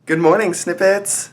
Good morning, snippets!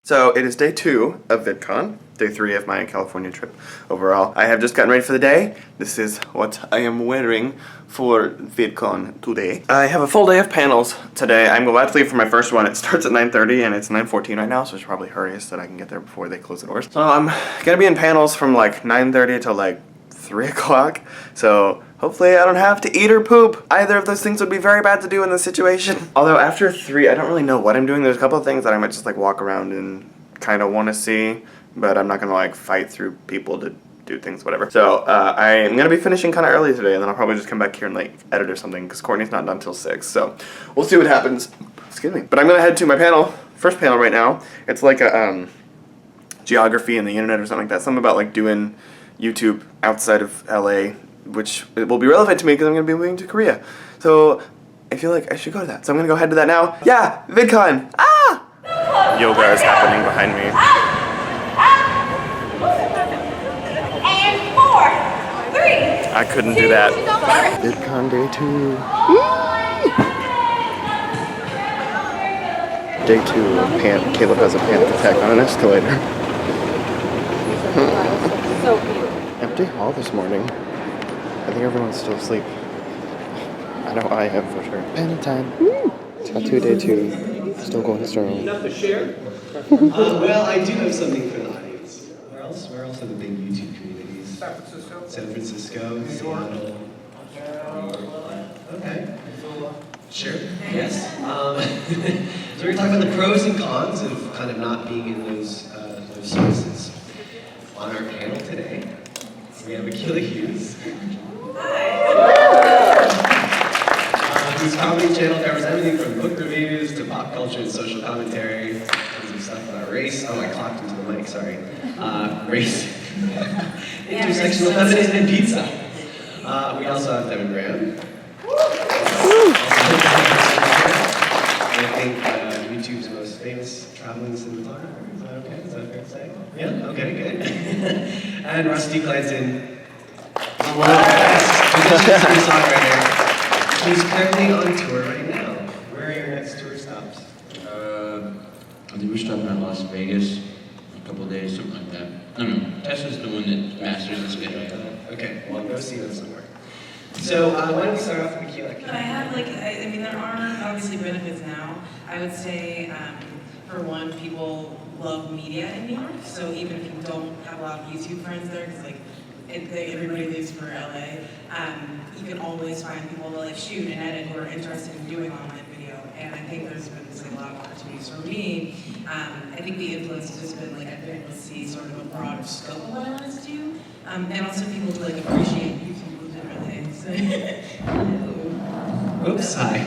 So it is day 2 of VidCon, day 3 of my California trip overall. I have just gotten ready for the day. This is what I am wearing for VidCon today. I have a full day of panels today. I'm about to leave for my first one. It starts at 9:30 and it's 9:14 right now, so I should probably hurry so that I can get there before they close the doors. So I'm gonna be in panels from like 9:30 till like 3 o'clock, so hopefully I don't have to eat or poop. Either of those things would be very bad to do in this situation. Although after 3, I don't really know what I'm doing. There's a couple of things that I might just like walk around and kind of want to see, but I'm not gonna like fight through people to do things, whatever. So I'm gonna be finishing kind of early today, and then I'll probably just come back here and like edit or something, because Courtney's not done till 6, so we'll see what happens. Excuse me. But I'm gonna head to my panel, first panel right now. It's like a geography and the internet or something like that. Something about like doing YouTube outside of LA, which will be relevant to me because I'm going to be moving to Korea. So I feel like I should go to that. So I'm going to go head to that now. Yeah, VidCon! Ah! Yoga is happening behind me. And 4, 3. I couldn't do that. VidCon day 2. Day 2 of Caleb has a panic attack on an escalator. Empty hall this morning. I think everyone's still asleep. I know I am for sure. Panel time. Tattoo day 2. Still going strong. Enough to share? Well, I do have something for the audience. Where else? Where else are the big YouTube communities? San Francisco, Seattle. Okay. Sure. Yes. So we're talking about the pros and cons of kind of not being in those spaces. On our panel today, we have Akila Hughes. Whose comedy channel covers everything from book reviews to pop culture and social commentary. Tons of stuff about race. Oh, I clocked into the mic, sorry. Race, intersectional feminism, and pizza. We also have Devin Graham. I think YouTube's most famous traveling cinematographer. Is that okay? Is that fair to say? Yeah? Okay, good. And Rusty Clanton. One of the best musicians and songwriter. He's currently on tour right now. Where are your next tour stops? I think we're stopping at Las Vegas in a couple of days, something like that. I don't know. Tessa's the one that masters the schedule. Okay, well, go see them somewhere. So, why don't we start off with Akila? I have like, I mean, there are obviously benefits now. I would say, for one, people love media in New York. So even if you don't have a lot of YouTube friends there, because like everybody lives for LA, you can always find people to like shoot and edit who are interested in doing online video. And I think there's been like, a lot of opportunities for me. I think the influence has just been like I've been able to see sort of a broader scope of what I want to do, and also people to like appreciate YouTube legitimately. So, Oops, hi.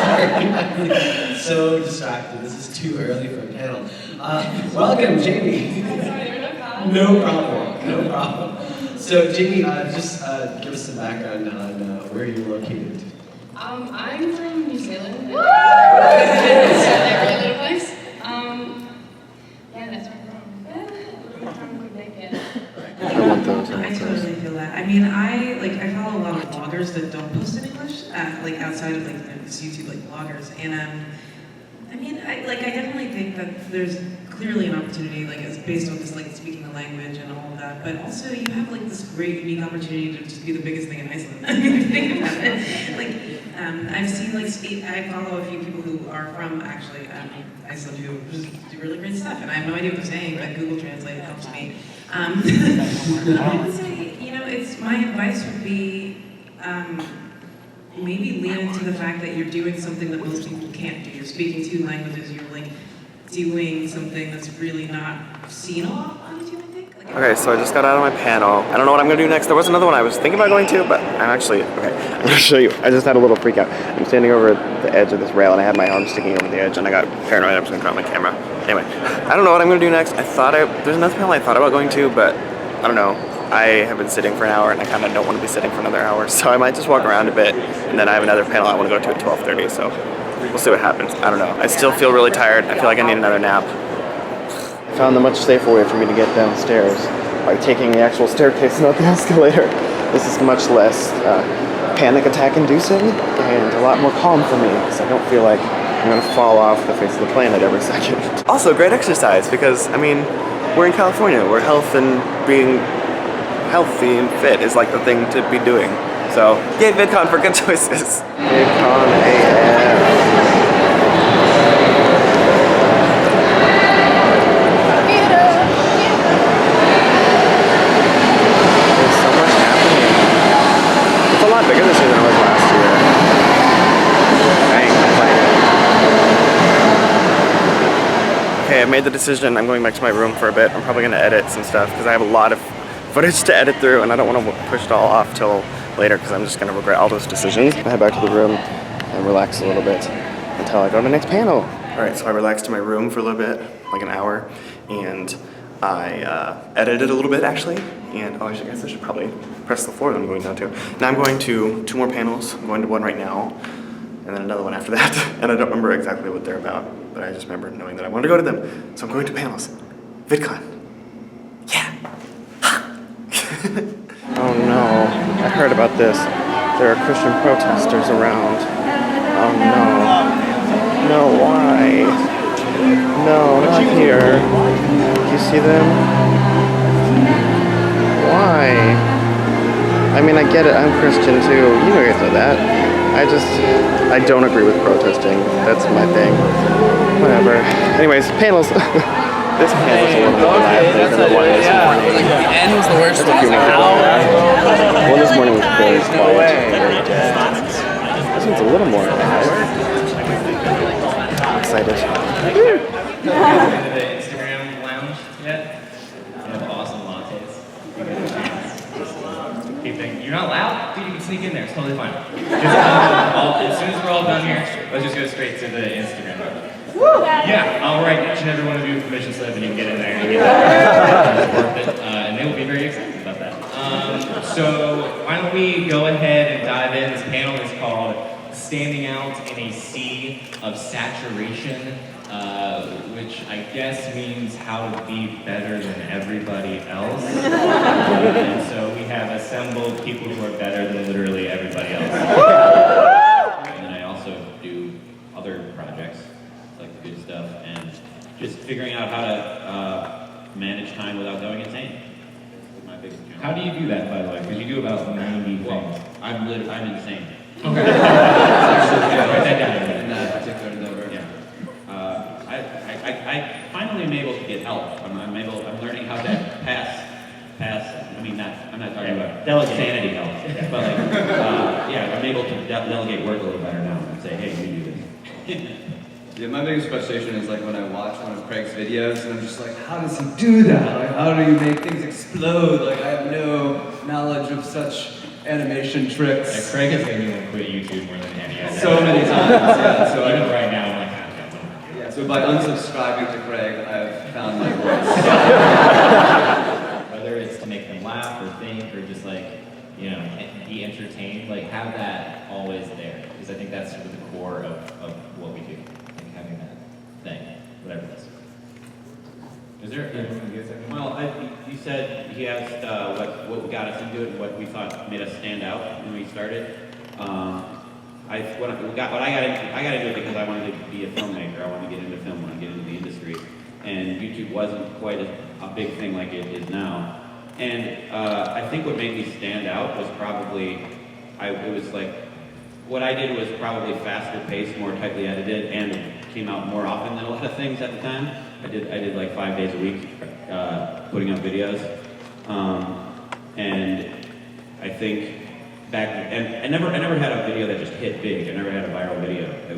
Sorry. So distracted. This is too early for a panel. Welcome, Jamie. No problem. No problem. So, Jamie, just give us some background on where you're located. I'm from New Zealand. It's a really little place. Yeah, that's where I'm from. I want those. I totally feel that. I mean, I follow a lot of bloggers that don't post in English, like outside of like this YouTube like bloggers, and I mean, I definitely think that there's clearly an opportunity like it's based on just like speaking the language and all of that, but also you have like this great unique opportunity to just be the biggest thing in Iceland. I mean, if you think about it, like I've seen like I follow a few people who are from actually Iceland who just do really great stuff, and I have no idea what they're saying, but Google Translate helps me. I would say, you know, my advice would be maybe lean into the fact that you're doing something that most people can't do. You're speaking 2 languages, you're like doing something that's really not seen a lot on YouTube, I think. Okay, so I just got out of my panel. I don't know what I'm gonna do next. There was another one I was thinking about going to, but I'm actually, okay, I'm gonna show you. I just had a little freak out. I'm standing over the edge of this rail and I had my arm sticking over the edge and I got paranoid. I'm just gonna drop my camera. Anyway, I don't know what I'm gonna do next. There's another panel I thought about going to, but I don't know. I have been sitting for an hour and I kind of don't want to be sitting for another hour, so I might just walk around a bit, and then I have another panel I want to go to at 12:30, so we'll see what happens. I don't know. I still feel really tired. I feel like I need another nap. I found the much safer way for me to get downstairs. by taking the actual staircase, not the escalator. This is much less panic attack inducing and a lot more calm for me because I don't feel like I'm gonna fall off the face of the planet every second. Also, great exercise because, I mean, we're in California where health and being healthy and fit is like the thing to be doing. So, yay VidCon for good choices. VidCon AF. Bigger this year than it was last year. Dang, okay, I've made the decision. I'm going back to my room for a bit. I'm probably going to edit some stuff because I have a lot of footage to edit through and I don't want to push it all off till later because I'm just going to regret all those decisions. I head back to the room and relax a little bit until I go to the next panel. Alright, so I relaxed in my room for a little bit, like an hour, and I edited a little bit actually, and I guess I should probably press the floor that I'm going down to. Now I'm going to 2 more panels. I'm going to one right now, and then another one after that. And I don't remember exactly what they're about, but I just remember knowing that I wanted to go to them. So I'm going to panels. VidCon. Yeah. Oh no, I heard about this. There are Christian protesters around. Oh no. No, why? No, not here. Do you see them? Why? I mean, I get it. I'm Christian too. You guys know that. I don't agree with protesting. That's my thing. Whatever. Anyways, panels. This panel is a little more lively than the one this morning. The end was the worst. One this morning was very quiet. Very dead. This one's a little more alive. I'm excited. To the Instagram lounge yet? They have awesome lattes. You get a chance. Keep thinking, you're not loud? Dude, you can sneak in there. It's totally fine. Just, as soon as we're all done here, let's just go straight to the Instagram. Yeah, I'll write each and every one of you a permission slip and you can get in there and get it. And they will be very excited about that. So why don't we go ahead and dive in. This panel is called Standing Out in a Sea of Saturation. Which I guess means how to be better than everybody else. And so we have assembled people who are better than literally everybody else. And then I also do other projects, like the good stuff, and just figuring out how to manage time without going insane. That's my biggest challenge. How do you do that, by the way? Because you do about 90 things. I'm insane. Okay. Write that down. In that particular endeavor. Yeah. I finally am able to get help. I'm learning how to pass. I mean, I'm not talking about sanity help, but like, I'm able to delegate work a little better now and say, hey, you do this. Yeah, my biggest frustration is like when I watch one of Craig's videos and I'm just like, how does he do that? Like, how do you make things explode? Like, I have no knowledge of such animation tricks. Yeah, Craig has made me quit YouTube more than any other. So many times, yeah. So even right now, I'm like, so by unsubscribing to Craig, I've found my voice. Whether it's to make them laugh or think or just like, you know, be entertained, like have that always there. Because I think that's sort of the core of what we do. Like having that thing, whatever it is. Is there, well, you said he asked what got us into it and what we thought made us stand out when we started. I got into it because I wanted to be a filmmaker. I wanted to get into film. I wanted to get into the industry. And YouTube wasn't quite a big thing like it is now. And I think what made me stand out was probably, it was like, what I did was probably faster paced, more tightly edited, and it came out more often than a lot of things at the time. I did like 5 days a week putting up videos. And I think and I never had a video that just hit big. I never had a viral video. It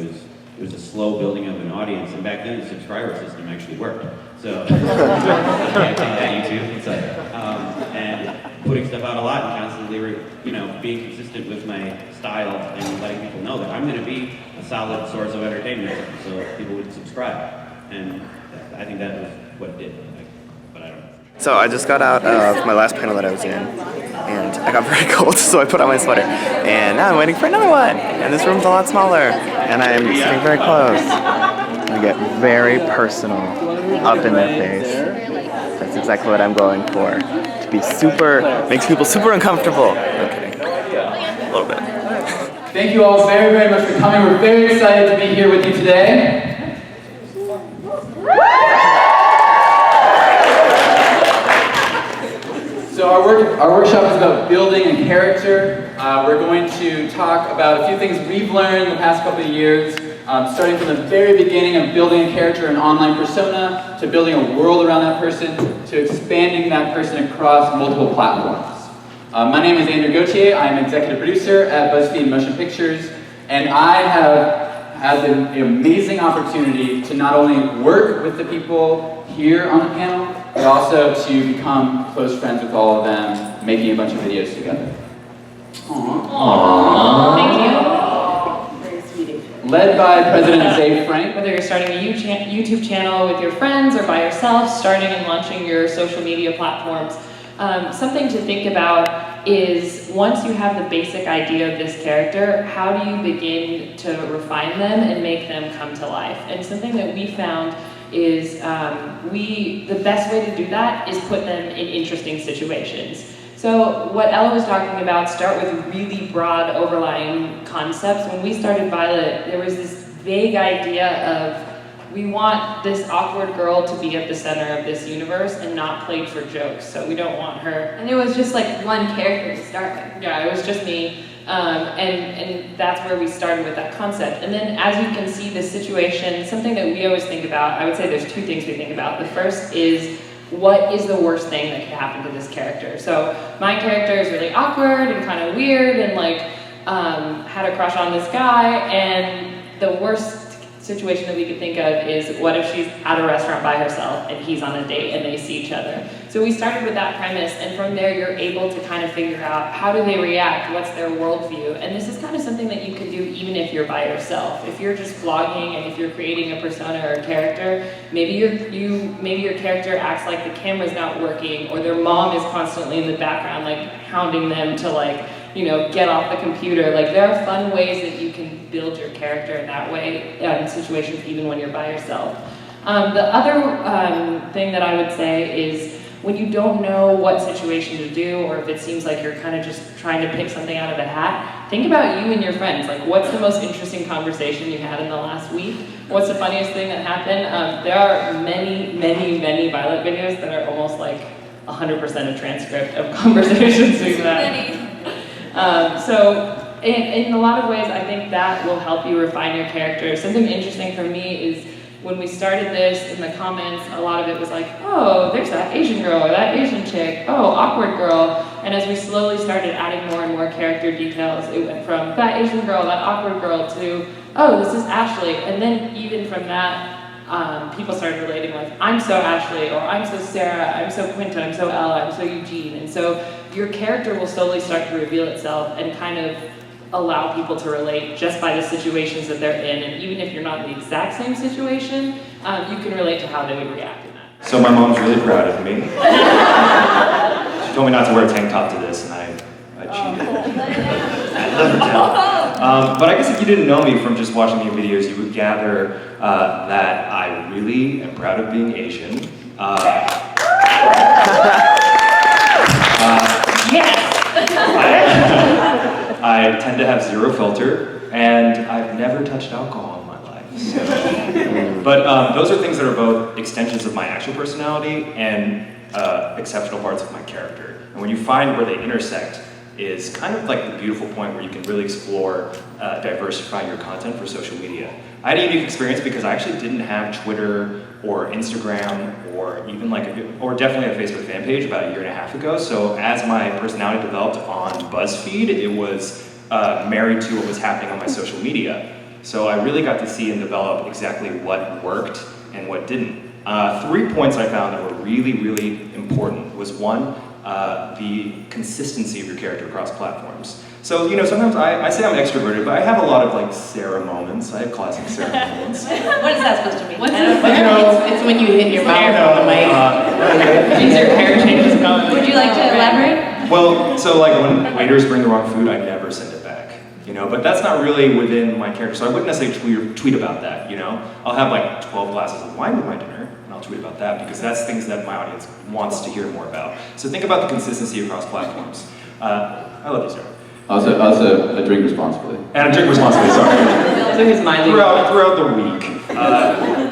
was a slow building of an audience, and back then the subscriber system actually worked. So I can't take that YouTube. It's like, and putting stuff out a lot and constantly, being consistent with my style and letting people know that I'm going to be a solid source of entertainment, so people would subscribe. And I think that was what it did. But I don't know. So I just got out of my last panel that I was in, and I got very cold, so I put on my sweater. And now I'm waiting for another one, and this room's a lot smaller, and I'm sitting very close. I get very personal, up in their face. That's exactly what I'm going for. makes people super uncomfortable. I'm kidding. A little bit. Thank you all very, very much for coming. We're very excited to be here with you today. So our workshop is about building a character. We're going to talk about a few things we've learned in the past couple of years, starting from the very beginning of building a character, an online persona, to building a world around that person, to expanding that person across multiple platforms. My name is Andrew Gauthier. I'm executive producer at BuzzFeed Motion Pictures, and I have had the amazing opportunity to not only work with the people here on the panel, but also to become close friends with all of them, making a bunch of videos together. Aww. Thank you. Led by President Zay Frank. Whether you're starting a YouTube channel with your friends or by yourself, starting and launching your social media platforms, something to think about is once you have the basic idea of this character, how do you begin to refine them and make them come to life? And something that we found is the best way to do that is put them in interesting situations. So what Ella was talking about, start with really broad overlying concepts. When we started Violet, there was this vague idea of we want this awkward girl to be at the center of this universe and not played for jokes. So we don't want her. And it was just like one character to start with. Yeah, it was just me. And that's where we started with that concept. And then as you can see, the situation, something that we always think about, I would say there's two things we think about. The first is, what is the worst thing that could happen to this character? So my character is really awkward and kind of weird and like had a crush on this guy, and the worst situation that we could think of is what if she's at a restaurant by herself and he's on a date and they see each other. So we started with that premise, and from there you're able to kind of figure out how do they react, what's their worldview, and this is kind of something that you can do even if you're by yourself. If you're just vlogging and if you're creating a persona or a character, maybe your character acts like the camera's not working, or their mom is constantly in the background like hounding them to like, you know, get off the computer. Like there are fun ways that you can build your character in that way in situations even when you're by yourself. The other thing that I would say is when you don't know what situation to do, or if it seems like you're kind of just trying to pick something out of a hat, think about you and your friends. Like, what's the most interesting conversation you had in the last week? What's the funniest thing that happened? There are many, many, many Violet videos that are almost like 100% a transcript of conversations we've had. So in a lot of ways, I think that will help you refine your character. Something interesting for me is when we started this, in the comments, a lot of it was like, oh, there's that Asian girl or that Asian chick, oh, awkward girl. And as we slowly started adding more and more character details, it went from that Asian girl, that awkward girl, to, oh, this is Ashley. And then even from that, people started relating like, I'm so Ashley, or I'm so Sarah, I'm so Quinta, I'm so Ella, I'm so Eugene. And so your character will slowly start to reveal itself and kind of allow people to relate just by the situations that they're in. And even if you're not in the exact same situation, you can relate to how they would react in that. So my mom's really proud of me. She told me not to wear a tank top to this, and I cheated. I let her down. But I guess if you didn't know me from just watching your videos, you would gather that I really am proud of being Asian. Yes! I tend to have zero filter, and I've never touched alcohol in my life. So. But those are things that are both extensions of my actual personality and exceptional parts of my character. And when you find where they intersect is kind of like the beautiful point where you can really explore diversifying your content for social media. I had a unique experience because I actually didn't have Twitter or Instagram or even or definitely a Facebook fan page about 1.5 years ago. So as my personality developed on BuzzFeed, it was married to what was happening on my social media. So I really got to see and develop exactly what worked and what didn't. 3 points I found that were really, really important was one, the consistency of your character across platforms. So, you know, sometimes I say I'm extroverted, but I have a lot of like Sarah moments. I have classic Sarah moments. What is that supposed to mean? What's it's when you hit your mouth on the mic. Means your hair changes color. Would you like to elaborate? Well, so like when waiters bring the wrong food, I never send it back. You know, but that's not really within my character, so I wouldn't necessarily tweet about that, you know? I'll have like 12 glasses of wine with my dinner, and I'll tweet about that, because that's things that my audience wants to hear more about. So think about the consistency across platforms. I love you, Sarah. Also a drink responsibly. And a drink responsibly, sorry. So he's minding throughout the week.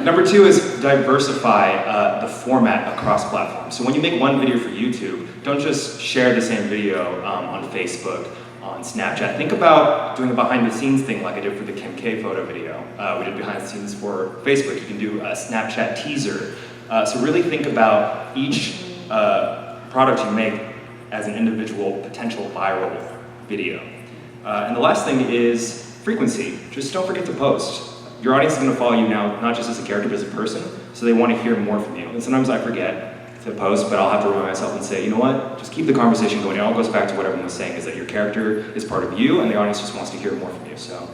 Number 2 is diversify the format across platforms. So when you make one video for YouTube, don't just share the same video on Facebook, on Snapchat. Think about doing a behind the scenes thing like I did for the Kim K photo video. We did behind the scenes for Facebook. You can do a Snapchat teaser. So really think about each product you make as an individual potential viral video. And the last thing is frequency. Just don't forget to post. Your audience is going to follow you now, not just as a character, but as a person, so they want to hear more from you. And sometimes I forget to post, but I'll have to remind myself and say, you know what, just keep the conversation going. It all goes back to what everyone was saying, is that your character is part of you, and the audience just wants to hear more from you. So,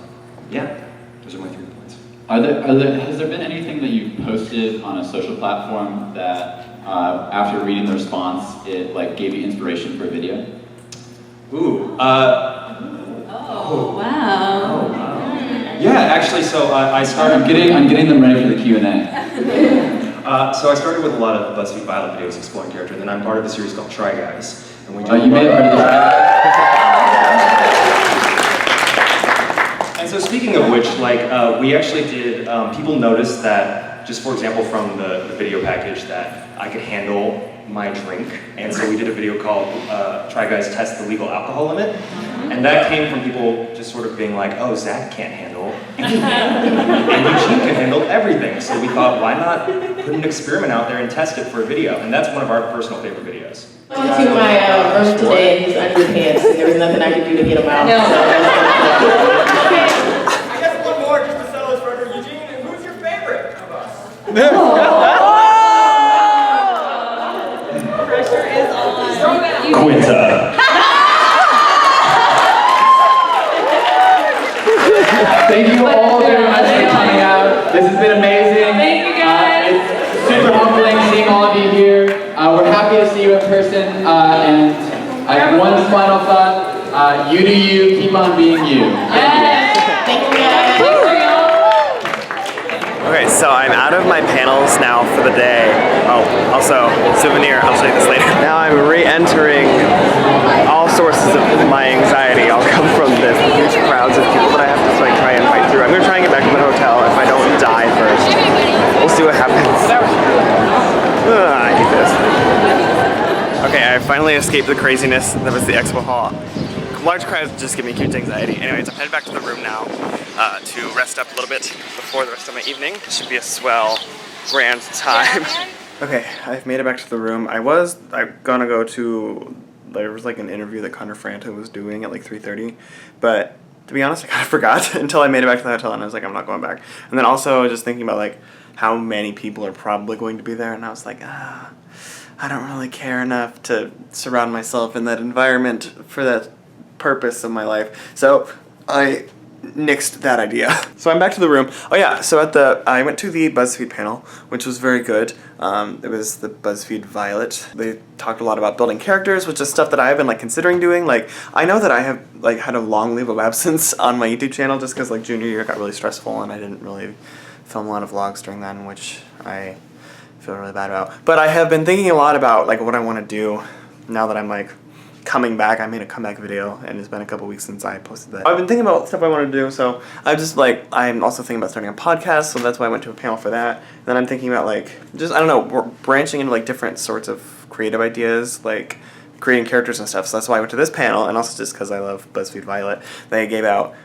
yeah, those are my 3 points. Has there been anything that you posted on a social platform that, after reading the response, it like gave you inspiration for a video? Ooh, Wow. yeah, actually, so I started... I'm getting them ready for the Q&A. So I started with a lot of BuzzFeed Violet videos exploring character, and then I'm part of a series called Try Guys. And we do you made it part of the Try Guys? And so speaking of which, like, we actually did, people noticed that, just for example from the video package, that I could handle my drink, and so we did a video called Try Guys Test the Legal Alcohol Limit, and that came from people just sort of being like, oh, Zach can't handle anything, and Eugene can handle everything, so we thought, why not put an experiment out there and test it for a video, and that's one of our personal favorite videos. I went to my room today and he's underpants, and there was nothing I could do to get him out. No. I guess one more just to settle this record. Eugene, who's your favorite of us? Pressure is on. Quinta. Thank you all very much for coming out. This has been amazing. Thank you guys. It's super humbling seeing all of you here. We're happy to see you in person. And I have one final thought. You do you. Keep on being you. Thank you guys. Okay, so I'm out of my panels now for the day. Oh, also, souvenir, I'll show you this later. Now I'm re-entering. All sources of my anxiety all come from this huge crowds of people that I have to like try and fight through. I'm gonna try and get back to the hotel if I don't die first. We'll see what happens. I hate this. Okay, I finally escaped the craziness that was the expo hall. Large crowds just give me huge anxiety. Anyways, I'm headed back to the room now to rest up a little bit before the rest of my evening. It should be a swell, grand time. Okay, I've made it back to the room. I'm gonna go to, there was like an interview that Connor Franta was doing at like 3:30, but to be honest, I kind of forgot until I made it back to the hotel and I was like, I'm not going back. And then also just thinking about like how many people are probably going to be there, and I was like, I don't really care enough to surround myself in that environment for that purpose of my life. So I nixed that idea. So I'm back to the room. Oh yeah, so I went to the BuzzFeed panel, which was very good. It was the BuzzFeed Violet. They talked a lot about building characters, which is stuff that I have been like considering doing. Like, I know that I have like had a long leave of absence on my YouTube channel just because like junior year got really stressful and I didn't really film a lot of vlogs during then, which I feel really bad about. But I have been thinking a lot about like what I want to do now that I'm like coming back. I made a comeback video and it's been a couple weeks since I posted that. I've been thinking about stuff I want to do, so I'm also thinking about starting a podcast, so that's why I went to a panel for that. And then I'm thinking about like, just, I don't know, branching into like different sorts of creative ideas, like creating characters and stuff. So that's why I went to this panel, and also just because I love BuzzFeed Violet. They gave out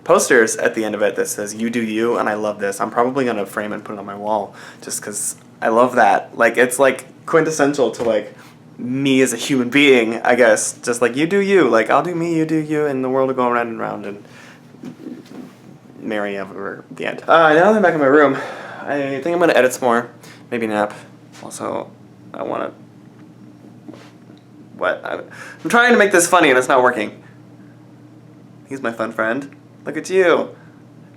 posters at the end of it that says, "You do you," and I love this. I'm probably going to frame it and put it on my wall just because I love that. Like, it's like quintessential to like me as a human being, I guess. Just like, you do you, like I'll do me, you do you, and the world will go around and round and merry over the end. Now that I'm back in my room, I think I'm gonna edit some more, maybe nap. Also, I wanna, I'm trying to make this funny and it's not working. He's my fun friend. Look at you,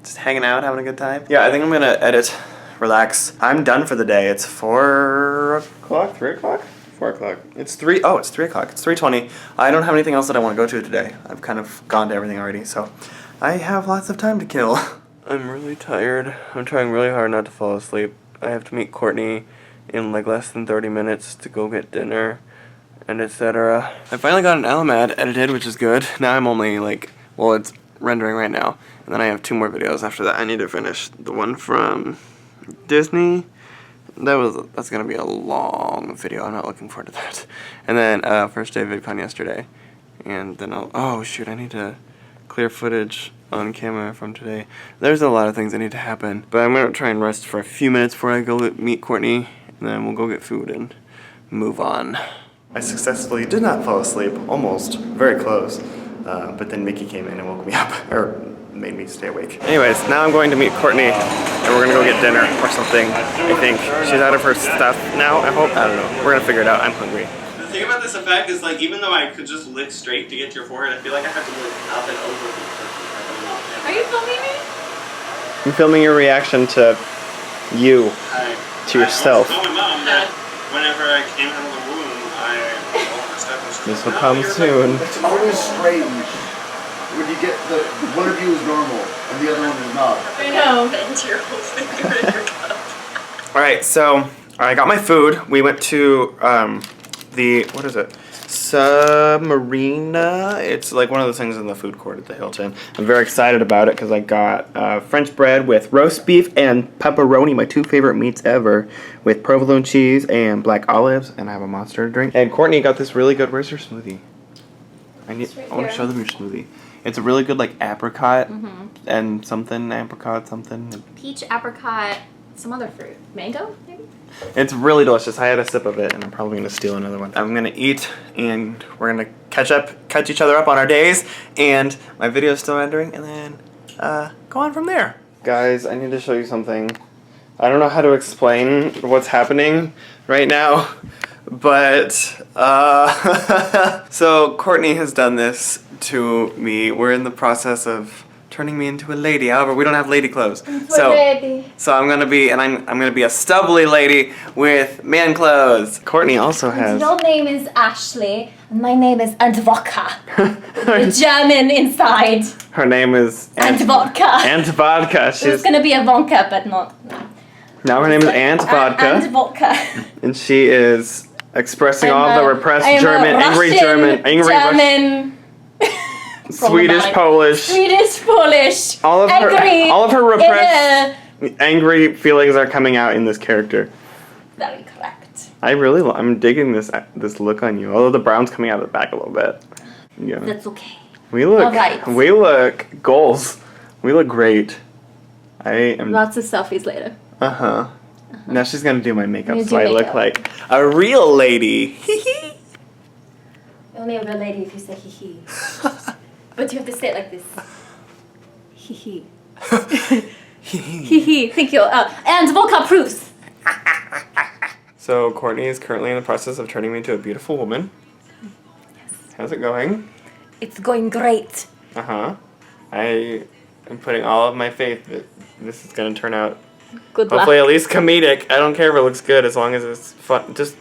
just hanging out, having a good time. Yeah, I think I'm gonna edit, relax. I'm done for the day. It's 4 o'clock, 3 o'clock? 4 o'clock. It's 3 o'clock. It's 3:20. I don't have anything else that I want to go to today. I've kind of gone to everything already, so I have lots of time to kill. I'm really tired. I'm trying really hard not to fall asleep. I have to meet Courtney in like less than 30 minutes to go get dinner and etc. I finally got an ALAMAD edited, which is good. Now I'm only like, well, it's rendering right now, and then I have 2 more videos after that. I need to finish the one from Disney. That's gonna be a long video. I'm not looking forward to that. And then first day of VidCon yesterday, and then oh shoot, I need to clear footage on camera from today. There's a lot of things that need to happen, but I'm gonna try and rest for a few minutes before I go meet Courtney, and then we'll go get food and move on. I successfully did not fall asleep, almost, very close, but then Mickey came in and woke me up, or made me stay awake. Anyways, now I'm going to meet Courtney, and we're gonna go get dinner or something, I think. She's out of her stuff now, I hope, I don't know. We're gonna figure it out, I'm hungry. The thing about this effect is like, even though I could just lick straight to get to your forehead, I feel like I have to lick up and over. Are you filming me? I'm filming your reaction to you, to yourself. I told my mom that whenever I came out of the womb, This will come soon. It's always strange when you get one of you is normal and the other one is not. I know. Bend your whole finger in your cup. Alright, so I got my food. We went to what is it? Submarina. It's like one of those things in the food court at the Hilton. I'm very excited about it because I got French bread with roast beef and pepperoni, my 2 favorite meats ever, with provolone cheese and black olives, and I have a monster to drink. And Courtney got this really good, where's your smoothie? I want to show them your smoothie. It's a really good like apricot and something, apricot something. Peach, apricot, some other fruit. Mango, maybe? It's really delicious. I had a sip of it, and I'm probably going to steal another one. I'm going to eat, and we're going to catch each other up on our days, and my video is still rendering, and then go on from there. Guys, I need to show you something. I don't know how to explain what's happening right now, but so Courtney has done this to me. We're in the process of turning me into a lady. However, we don't have lady clothes. So I'm gonna be, and I'm gonna be a stubbly lady with man clothes. Courtney also has. Your name is Ashley, and my name is Antvodka. The German inside. Her name is Antvodka. Antvodka. She's gonna be a vodka, but not. Now her name is Antvodka. Antvodka. And she is expressing all the repressed German, angry German. Swedish, Polish. All of her repressed, angry feelings are coming out in this character. Very correct. I'm digging this look on you. Although the brown's coming out of the back a little bit. Yeah. That's okay. We look. All right. We look goals. We look great. I am. Lots of selfies later. Now she's gonna do my makeup, so I look like a real lady. You're only a real lady if you say hee hee. But you have to say it like this. Hee hee. Hee hee. Thank you. And vodka proofs. So Courtney is currently in the process of turning me into a beautiful woman. Yes. How's it going? It's going great. I am putting all of my faith that this is gonna turn out. Good luck. Hopefully at least comedic. I don't care if it looks good as long as it's fun. Just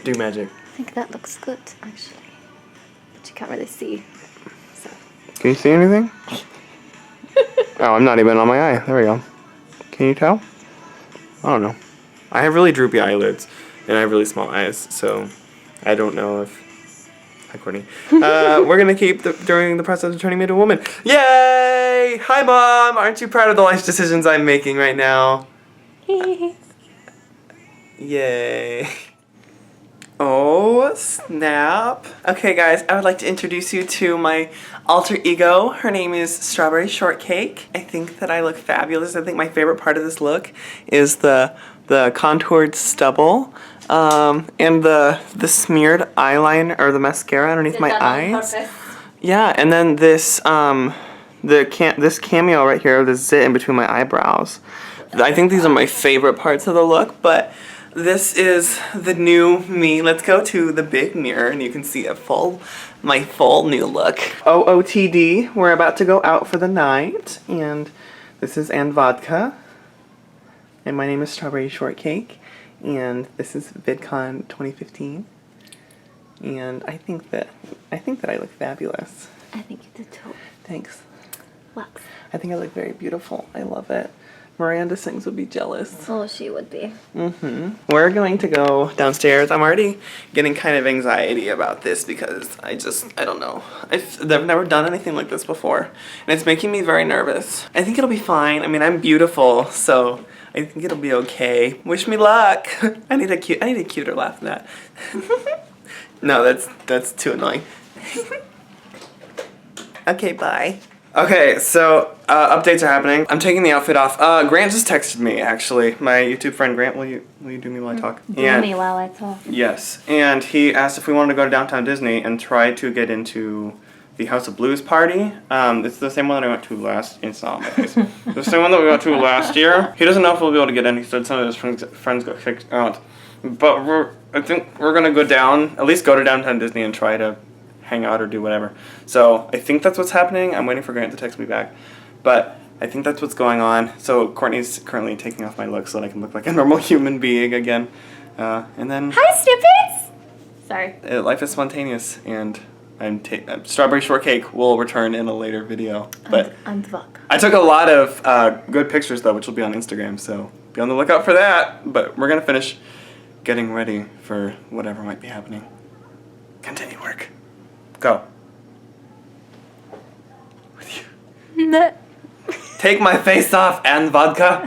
do magic. I think that looks good, actually. But you can't really see. So. Can you see anything? Oh, I'm not even on my eye. There we go. Can you tell? I don't know. I have really droopy eyelids, and I have really small eyes, so I don't know if... Hi, Courtney. We're going to keep during the process of turning me into a woman. Yay! Hi, Mom! Aren't you proud of the life decisions I'm making right now? Yay. Oh, snap. Okay, guys, I would like to introduce you to my alter ego. Her name is Strawberry Shortcake. I think that I look fabulous. I think my favorite part of this look is the contoured stubble and the smeared eyeliner or the mascara underneath my eyes. Yeah, and then this this cameo right here, this zit in between my eyebrows. I think these are my favorite parts of the look, but this is the new me. Let's go to the big mirror and you can see my full new look. OOTD, we're about to go out for the night, and this is Antvodka. And my name is Strawberry Shortcake, and this is VidCon 2015. And I think that I look fabulous. I think you do too. Thanks. Wax. I think I look very beautiful. I love it. Miranda sings would be jealous. Oh, she would be. We're going to go downstairs. I'm already getting kind of anxiety about this because I don't know. I've never done anything like this before. And it's making me very nervous. I think it'll be fine. I mean, I'm beautiful, so I think it'll be okay. Wish me luck. I need a cuter laugh than that. No, that's too annoying. Okay, bye. Okay, so updates are happening. I'm taking the outfit off. Grant just texted me, actually. My YouTube friend Grant, will you do me while I talk? Do me while I talk. Yes, and he asked if we wanted to go to Downtown Disney and try to get into the House of Blues party. It's the same one that I went to last. It's not on my face. The same one that we went to last year. He doesn't know if we'll be able to get in. He said some of his friends got kicked out. But I think we're gonna go down, at least go to Downtown Disney and try to hang out or do whatever. So I think that's what's happening. I'm waiting for Grant to text me back. But I think that's what's going on. So Courtney's currently taking off my look so that I can look like a normal human being again. And then... Hi, Snippets! Sorry. Life is spontaneous, and Strawberry Shortcake will return in a later video. But I'm the vodka. I took a lot of good pictures, though, which will be on Instagram, so be on the lookout for that. But we're going to finish getting ready for whatever might be happening. Continue work. Go. With you. Take my face off, and vodka.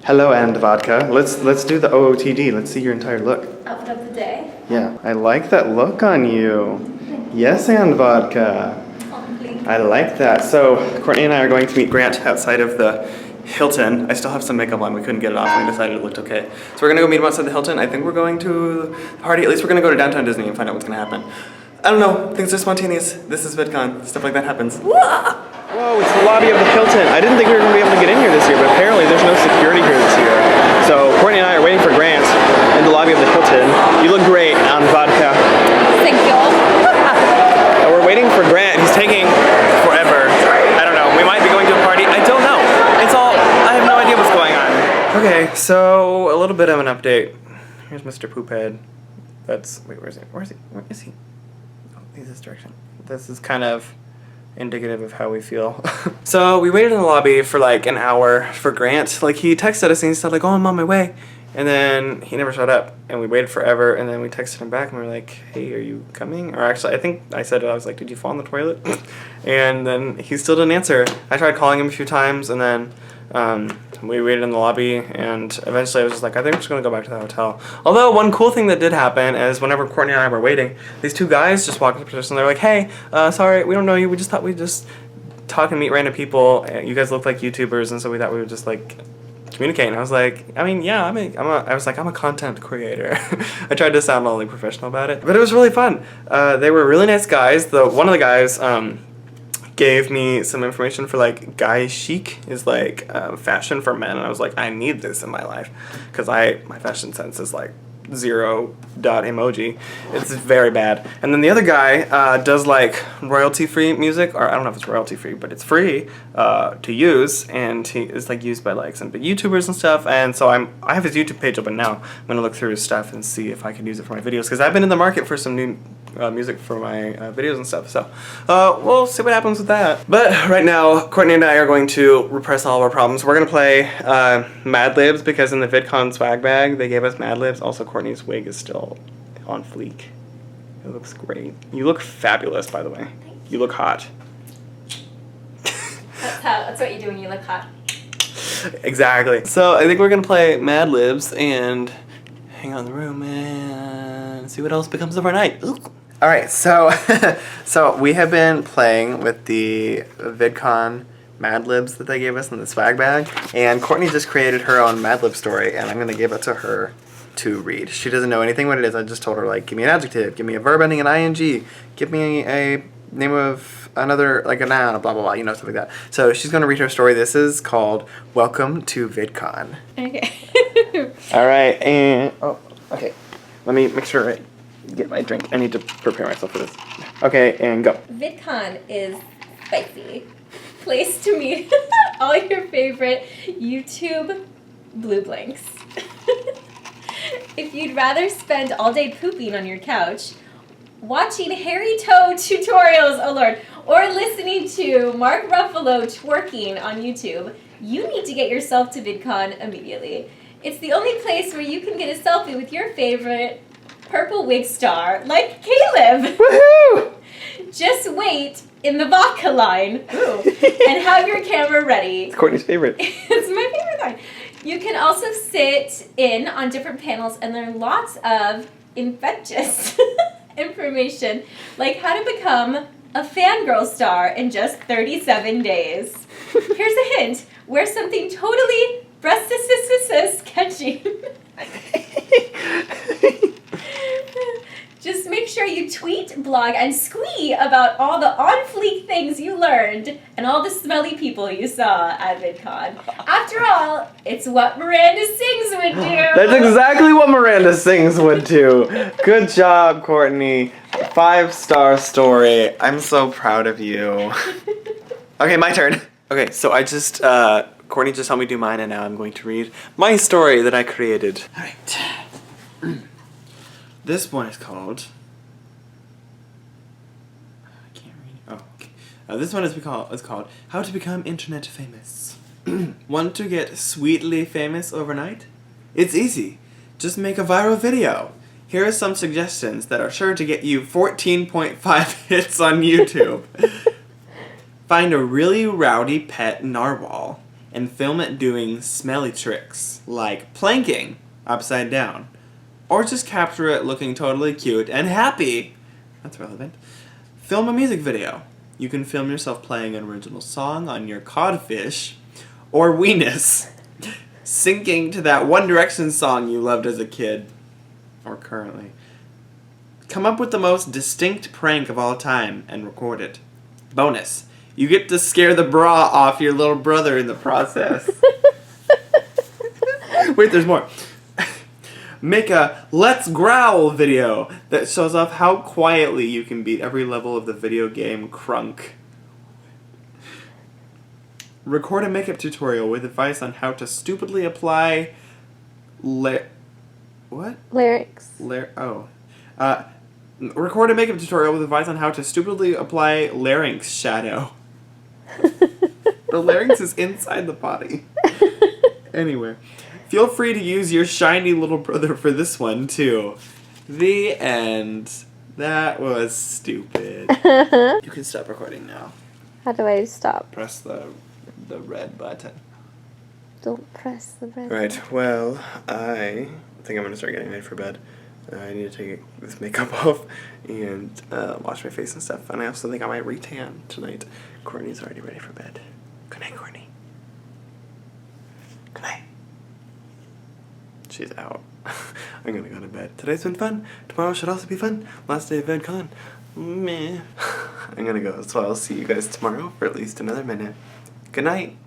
Hello, and vodka. Let's do the OOTD. Let's see your entire look. Outfit of the day. Yeah, I like that look on you. Yes, and vodka. I like that. So Courtney and I are going to meet Grant outside of the Hilton. I still have some makeup on. We couldn't get it off, and we decided it looked okay. So we're gonna go meet him outside the Hilton. I think we're going to the party. At least we're gonna go to Downtown Disney and find out what's gonna happen. I don't know. Things are spontaneous. This is VidCon. Stuff like that happens. Whoa, it's the lobby of the Hilton. I didn't think we were gonna be able to get in here this year, but apparently there's no security here this year. So Courtney and I are waiting for Grant in the lobby of the Hilton. You look great on vodka. Thank you. And we're waiting for Grant. He's taking forever. I don't know. We might be going to a party. I don't know. I have no idea what's going on. Okay, so a little bit of an update. Here's Mr. Poophead. Wait, where is he? Where is he? Oh, he's this direction. This is kind of indicative of how we feel. So we waited in the lobby for like an hour for Grant. Like he texted us and he said like, oh, I'm on my way. And then he never showed up, and we waited forever, and then we texted him back, and we were like, hey, are you coming? Or actually, I think I said it, I was like, did you fall in the toilet? And then he still didn't answer. I tried calling him a few times, and then we waited in the lobby, and eventually I was just like, I think I'm just going to go back to the hotel. Although, one cool thing that did happen is whenever Courtney and I were waiting, these two guys just walked up to us, and they're like, hey, sorry, we don't know you, we just thought we'd just talk and meet random people. You guys look like YouTubers, and so we thought we would just, like, communicate. And I was like, I mean, yeah, I'm a content creator. I tried to sound all like professional about it, but it was really fun. They were really nice guys. One of the guys gave me some information for like guy chic is like fashion for men, and I was like, I need this in my life because my fashion sense is like 0 emoji. It's very bad. And then the other guy does like royalty-free music, or I don't know if it's royalty-free, but it's free to use, and he is like used by like some big YouTubers and stuff. And so I have his YouTube page open now. I'm gonna look through his stuff and see if I can use it for my videos, because I've been in the market for some new music for my videos and stuff. So we'll see what happens with that. But right now, Courtney and I are going to repress all of our problems. We're gonna play Mad Libs, because in the VidCon swag bag they gave us Mad Libs. Also, Courtney's wig is still on fleek. It looks great. You look fabulous, by the way. You look hot. That's what you do when you look hot. Exactly. So I think we're gonna play Mad Libs and hang out in the room and see what else becomes of our night. Ooh. All right, so so we have been playing with the VidCon Mad Libs that they gave us in the swag bag, and Courtney just created her own Mad Lib story, and I'm gonna give it to her to read. She doesn't know anything what it is. I just told her, like, give me an adjective, give me a verb ending in ing, give me a name of another, like a noun, blah, blah, blah, you know, stuff like that. So she's going to read her story. This is called Welcome to VidCon. Okay. All right, and, oh, okay. Let me make sure I get my drink. I need to prepare myself for this. Okay, and go. VidCon is spicy. Place to meet all your favorite YouTube blue blanks. If you'd rather spend all day pooping on your couch, watching hairy toe tutorials, oh lord, or listening to Mark Ruffalo twerking on YouTube, you need to get yourself to VidCon immediately. It's the only place where you can get a selfie with your favorite purple wig star, like Caleb. Woohoo! Just wait in the vodka line and have your camera ready. It's Courtney's favorite. It's my favorite line. You can also sit in on different panels and learn lots of infectious information, like how to become a fangirl star in just 37 days. Here's a hint. Wear something totally sketchy. Just make sure you tweet, blog, and squee about all the on-fleek things you learned and all the smelly people you saw at VidCon. After all, it's what Miranda Sings would do. That's exactly what Miranda Sings would do. Good job, Courtney. 5-star story. I'm so proud of you. Okay, my turn. Okay, so Courtney just helped me do mine, and now I'm going to read my story that I created. All right. This one is called... I can't read it. Oh, okay. This one is called How to Become Internet Famous. Want to get sweetly famous overnight? It's easy. Just make a viral video. Here are some suggestions that are sure to get you 14.5 hits on YouTube. Find a really rowdy pet narwhal and film it doing smelly tricks, like planking upside down. Or just capture it looking totally cute and happy. That's relevant. Film a music video. You can film yourself playing an original song on your codfish or weenus, syncing to that One Direction song you loved as a kid, or currently. Come up with the most distinct prank of all time and record it. Bonus, you get to scare the bra off your little brother in the process. Wait, there's more. Make a Let's Growl video that shows off how quietly you can beat every level of the video game Crunk. Record a makeup tutorial with advice on how to stupidly apply Lyrics. Record a makeup tutorial with advice on how to stupidly apply larynx shadow. The larynx is inside the body. Anyway. Feel free to use your shiny little brother for this one, too. The end. That was stupid. You can stop recording now. How do I stop? Press the red button. Don't press the red Right, well, I think I'm going to start getting ready for bed. I need to take this makeup off and wash my face and stuff. And I also think I might re-tan tonight. Courtney's already ready for bed. Good night, Courtney. Good night. She's out. I'm gonna go to bed. Today's been fun. Tomorrow should also be fun. Last day of VidCon. Meh. I'm gonna go, so I'll see you guys tomorrow for at least another minute. Good night.